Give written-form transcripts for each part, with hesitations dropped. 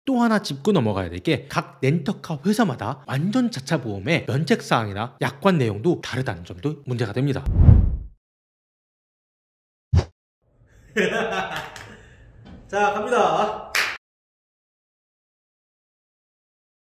또 하나 짚고 넘어가야 될 게 각 렌터카 회사마다 완전자차 보험의 면책사항이나 약관 내용도 다르다는 점도 문제가 됩니다. 자, 갑니다.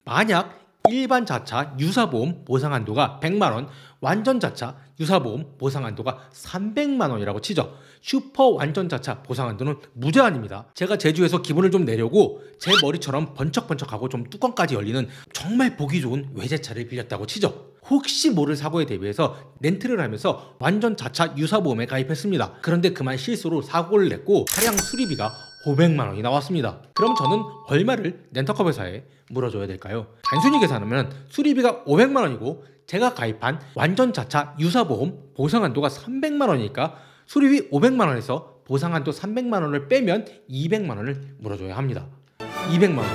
만약 일반 자차 유사보험 보상 한도가 100만원, 완전 자차 유사보험 보상 한도가 300만원이라고 치죠. 슈퍼 완전 자차 보상 한도는 무제한입니다. 제가 제주에서 기분을 좀 내려고 제 머리처럼 번쩍번쩍하고 좀 뚜껑까지 열리는 정말 보기 좋은 외제차를 빌렸다고 치죠. 혹시 모를 사고에 대비해서 렌트를 하면서 완전 자차 유사보험에 가입했습니다. 그런데 그만 실수로 사고를 냈고 차량 수리비가 500만원이 나왔습니다. 그럼 저는 얼마를 렌터카 회사에 물어줘야 될까요? 단순히 계산하면 수리비가 500만원이고 제가 가입한 완전 자차 유사보험 보상 한도가 300만원이니까 수리비 500만원에서 보상 한도 300만원을 빼면 200만원을 물어줘야 합니다. 200만원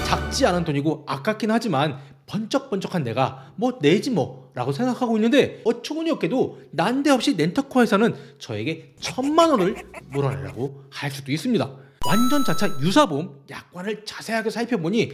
작지 않은 돈이고 아깝긴 하지만 번쩍번쩍한 내가 뭐 내지 뭐 라고 생각하고 있는데 어처구니없게도 난데없이 렌터카 회사는 저에게 1000만원을 물어내라고 할 수도 있습니다. 완전 자차 유사보험 약관을 자세하게 살펴보니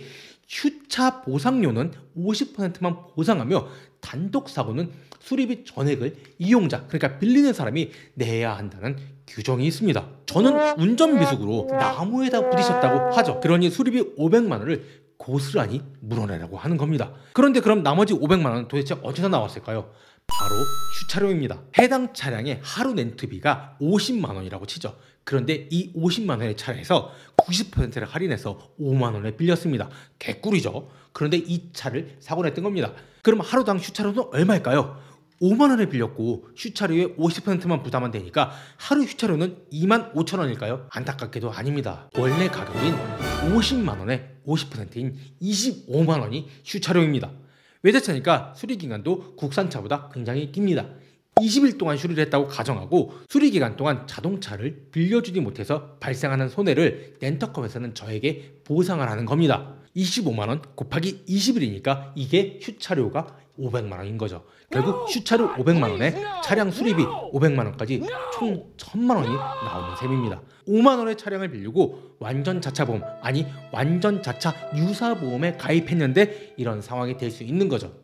휴차 보상료는 50%만 보상하며 단독사고는 수리비 전액을 이용자, 그러니까 빌리는 사람이 내야 한다는 규정이 있습니다. 저는 운전미숙으로 나무에다 부딪혔다고 하죠. 그러니 수리비 500만원을 고스란히 물어내라고 하는 겁니다. 그런데 그럼 나머지 500만원은 도대체 어디서 나왔을까요? 바로 휴차료입니다. 해당 차량의 하루 렌트비가 50만원이라고 치죠. 그런데 이 50만원의 차에서 90%를 할인해서 5만원에 빌렸습니다. 개꿀이죠. 그런데 이 차를 사고 냈던 겁니다. 그럼 하루당 휴차료는 얼마일까요? 5만원에 빌렸고 휴차료의 50%만 부담하면 되니까 하루 휴차료는 25,000원일까요? 안타깝게도 아닙니다. 원래 가격인 50만원에 50%인 25만원이 휴차료입니다. 외제차니까 수리기간도 국산차보다 굉장히 깁니다. 20일 동안 수리를 했다고 가정하고 수리기간 동안 자동차를 빌려주지 못해서 발생하는 손해를 렌터카 회사는 저에게 보상을 하는 겁니다. 25만원 곱하기 20일이니까 이게 휴차료가 500만원인 거죠. 결국 휴차료 500만원에 차량 수리비 500만원까지 총 1000만원이 나오는 셈입니다. 5만원의 차량을 빌리고 완전 자차보험, 아니 완전 자차 유사보험에 가입했는데 이런 상황이 될 수 있는 거죠.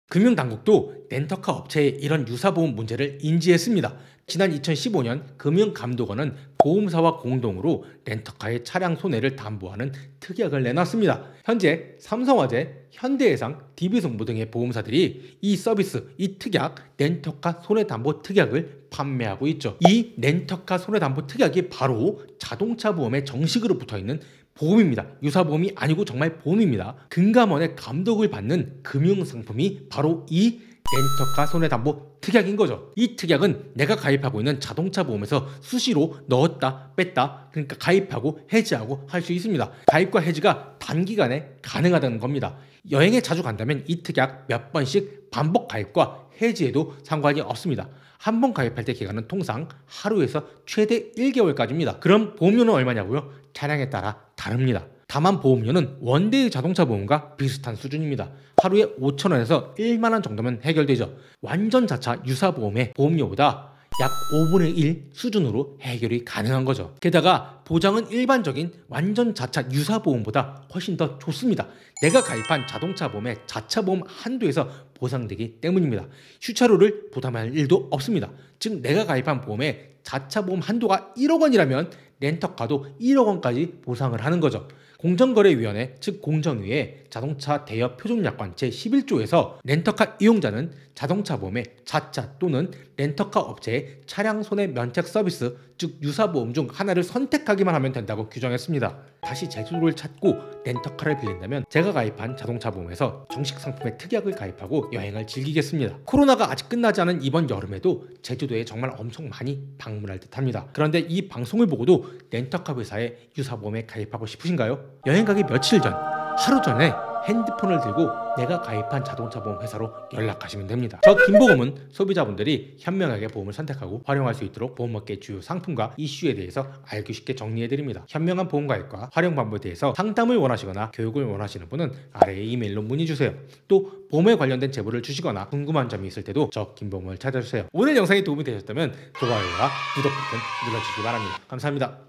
금융당국도 렌터카 업체의 이런 유사보험 문제를 인지했습니다. 지난 2015년 금융감독원은 보험사와 공동으로 렌터카의 차량 손해를 담보하는 특약을 내놨습니다. 현재 삼성화재, 현대해상, DB손보 등의 보험사들이 이 서비스, 이 특약, 렌터카 손해담보 특약을 판매하고 있죠. 이 렌터카 손해담보 특약이 바로 자동차 보험에 정식으로 붙어있는 보험입니다. 유사보험이 아니고 정말 보험입니다. 금감원의 감독을 받는 금융상품이 바로 이 렌터카 손해담보 특약인 거죠. 이 특약은 내가 가입하고 있는 자동차 보험에서 수시로 넣었다 뺐다, 그러니까 가입하고 해지하고 할 수 있습니다. 가입과 해지가 단기간에 가능하다는 겁니다. 여행에 자주 간다면 이 특약 몇 번씩 반복 가입과 해지에도 상관이 없습니다. 한 번 가입할 때 기간은 통상 하루에서 최대 1개월까지입니다. 그럼 보험료는 얼마냐고요? 차량에 따라 다릅니다. 다만 보험료는 원데이 자동차 보험과 비슷한 수준입니다. 하루에 5,000원에서 1만원 정도면 해결되죠. 완전 자차 유사보험의 보험료보다 약 5분의 1 수준으로 해결이 가능한 거죠. 게다가 보장은 일반적인 완전 자차 유사보험보다 훨씬 더 좋습니다. 내가 가입한 자동차 보험의 자차 보험 한도에서 보상되기 때문입니다. 휴차료를 부담할 일도 없습니다. 즉 내가 가입한 보험의 자차 보험 한도가 1억 원이라면 렌터카도 1억 원까지 보상을 하는 거죠. 공정거래위원회 즉 공정위의 자동차 대여 표준약관 제11조에서 렌터카 이용자는 자동차 보험의 자차 또는 렌터카 업체의 차량 손해 면책 서비스 즉 유사보험 중 하나를 선택하기만 하면 된다고 규정했습니다. 다시 제주도를 찾고 렌터카를 빌린다면 제가 가입한 자동차 보험에서 정식 상품의 특약을 가입하고 여행을 즐기겠습니다. 코로나가 아직 끝나지 않은 이번 여름에도 제주도에 정말 엄청 많이 방문할 듯합니다. 그런데 이 방송을 보고도 렌터카 회사의 유사보험에 가입하고 싶으신가요? 여행 가기 며칠 전, 하루 전에 핸드폰을 들고 내가 가입한 자동차 보험 회사로 연락하시면 됩니다. 저 김보검은 소비자분들이 현명하게 보험을 선택하고 활용할 수 있도록 보험업계 주요 상품과 이슈에 대해서 알기 쉽게 정리해드립니다. 현명한 보험 가입과 활용 방법에 대해서 상담을 원하시거나 교육을 원하시는 분은 아래의 이메일로 문의주세요. 또 보험에 관련된 제보를 주시거나 궁금한 점이 있을 때도 저 김보검을 찾아주세요. 오늘 영상이 도움이 되셨다면 좋아요와 구독 버튼 눌러주시기 바랍니다. 감사합니다.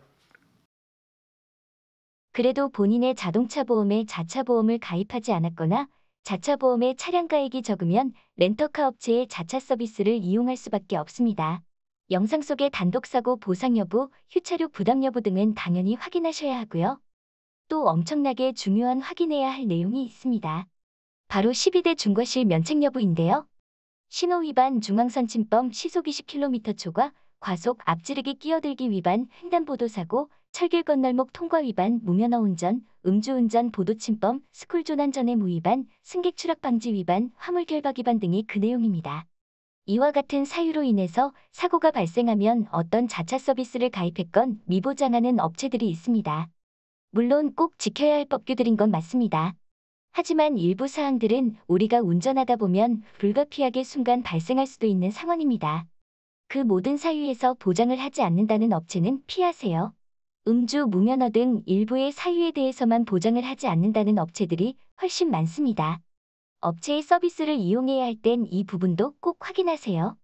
그래도 본인의 자동차 보험에 자차 보험을 가입하지 않았거나 자차 보험에 차량 가액이 적으면 렌터카 업체의 자차 서비스를 이용할 수밖에 없습니다. 영상 속의 단독사고 보상 여부, 휴차료 부담 여부 등은 당연히 확인하셔야 하고요. 또 엄청나게 중요한 확인해야 할 내용이 있습니다. 바로 12대 중과실 면책 여부인데요. 신호 위반, 중앙선 침범, 시속 20km 초과, 과속, 앞지르기 끼어들기 위반, 횡단보도사고, 철길 건널목 통과 위반, 무면허 운전, 음주운전, 보도 침범, 스쿨존 안전의 무위반, 승객 추락 방지 위반, 화물 결박 위반 등이 그 내용입니다. 이와 같은 사유로 인해서 사고가 발생하면 어떤 자차 서비스를 가입했건 미보장하는 업체들이 있습니다. 물론 꼭 지켜야 할 법규들인 건 맞습니다. 하지만 일부 사항들은 우리가 운전하다 보면 불가피하게 순간 발생할 수도 있는 상황입니다. 그 모든 사유에서 보장을 하지 않는다는 업체는 피하세요. 음주, 무면허 등 일부의 사유에 대해서만 보장을 하지 않는다는 업체들이 훨씬 많습니다. 업체의 서비스를 이용해야 할 땐 이 부분도 꼭 확인하세요.